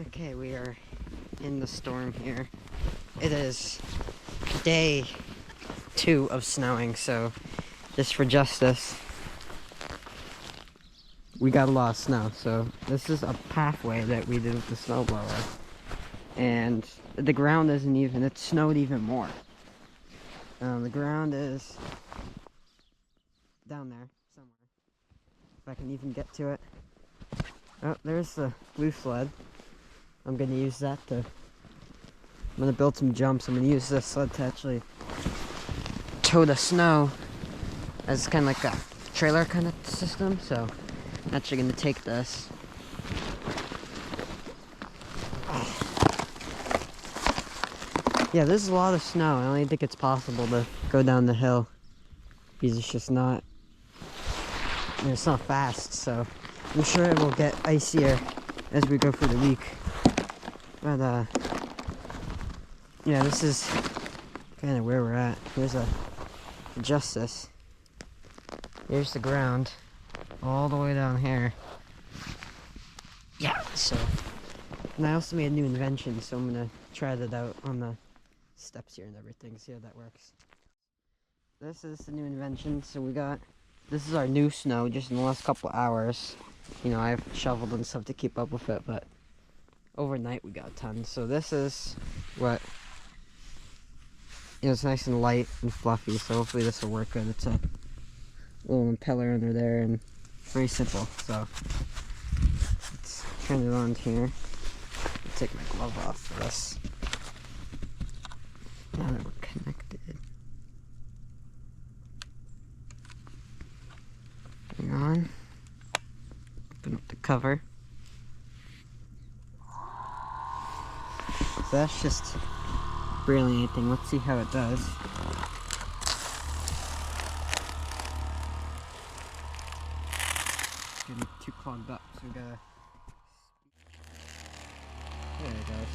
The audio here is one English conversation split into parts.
Okay, we are in the storm here. It is day 2 of snowing, so just for justice, we got a lot of snow. So this is a pathway that we did with the snowblower, and the ground isn't even, it snowed even more. The ground is down there somewhere, if I can even get to it. Oh, there's the blue sled. I'm gonna use that to, I'm gonna build some jumps. I'm gonna use this sled to actually tow the snow as kind of like a trailer kind of system. So I'm actually gonna take this. Yeah, there's a lot of snow. I don't even think it's possible to go down the hill because it's just not, it's not fast. So I'm sure it will get icier as we go through the week. But yeah, this is kind of where we're at. Here's a justice. Here's the ground all the way down here. Yeah, so, and I also made a new invention, so I'm gonna try that out on the steps here and everything, see how that works. This is the new invention. So this is our new snow just in the last couple hours. You know, I've shoveled and stuff to keep up with it, but overnight we got a ton. So this is what, you know, it's nice and light and fluffy, so hopefully this will work good. It's a little impeller under there and very simple. So let's turn it on here. I'll take my glove off for this. Now that we're connected. Hang on. Open up the cover. So that's just barely anything. Let's see how it does. It's getting too clogged up, so we gotta. There it goes.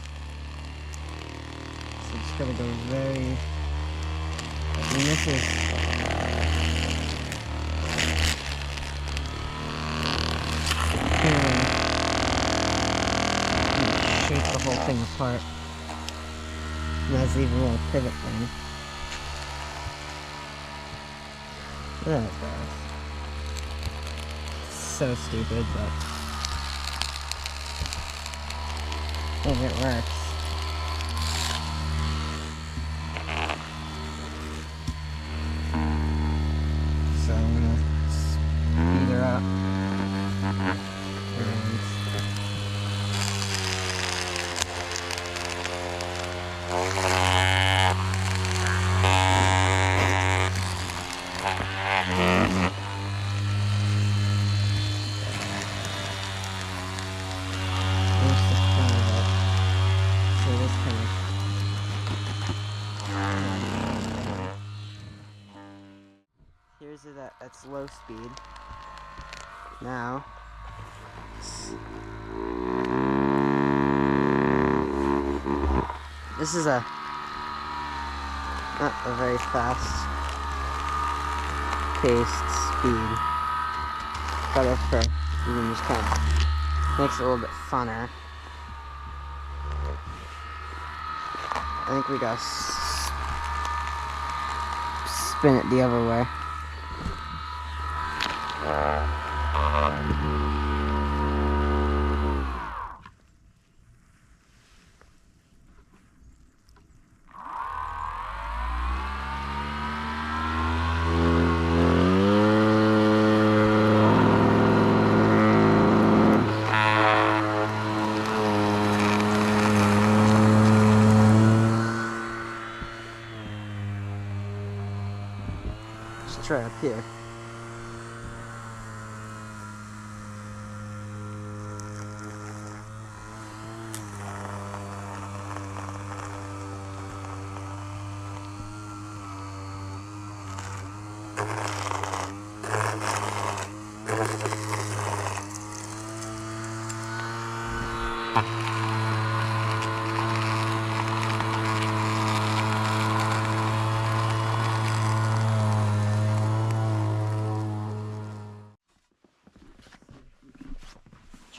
So just gotta go very. I mean, this is. Shake the whole thing apart. And there's even a little pivot thing. There it goes. So stupid, but I think it works. So I'm gonna speed her up. Here's it at its low speed. Now, this is not a very fast paced speed, but for even just kind of makes it a little bit funner. I think we gotta spin it the other way. Let's try up here.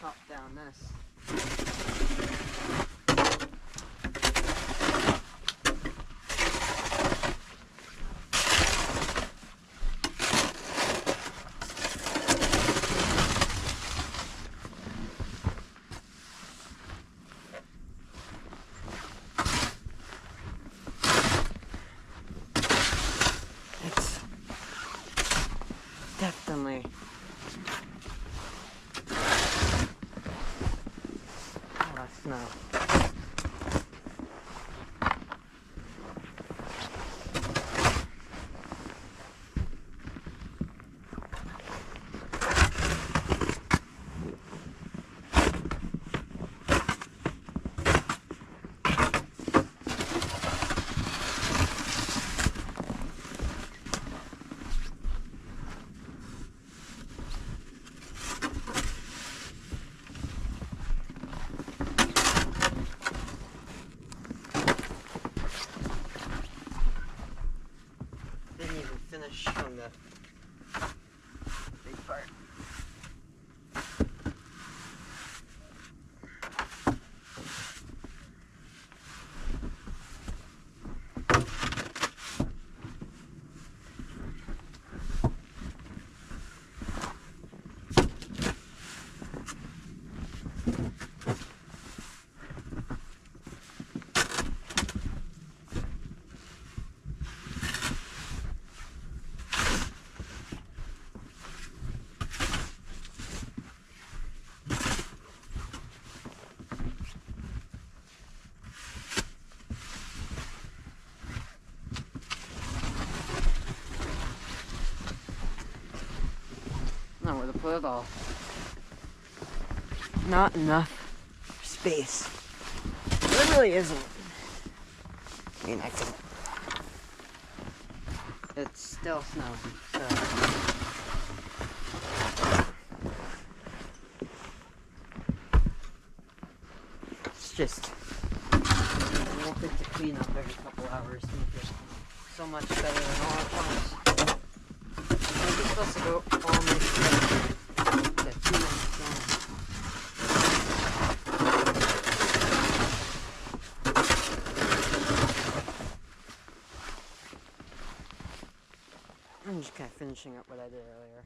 Chop down this. definitely a lot of snow. Didn't even finish on the big part. Not where to put it all. Not enough space. There really isn't. I mean, I can. It's still snowing, so. It's just worth it to clean up every couple hours. Make it so much better than all at once. It's supposed to go all next week. Yeah, 2 minutes long. I'm just kind of finishing up what I did earlier.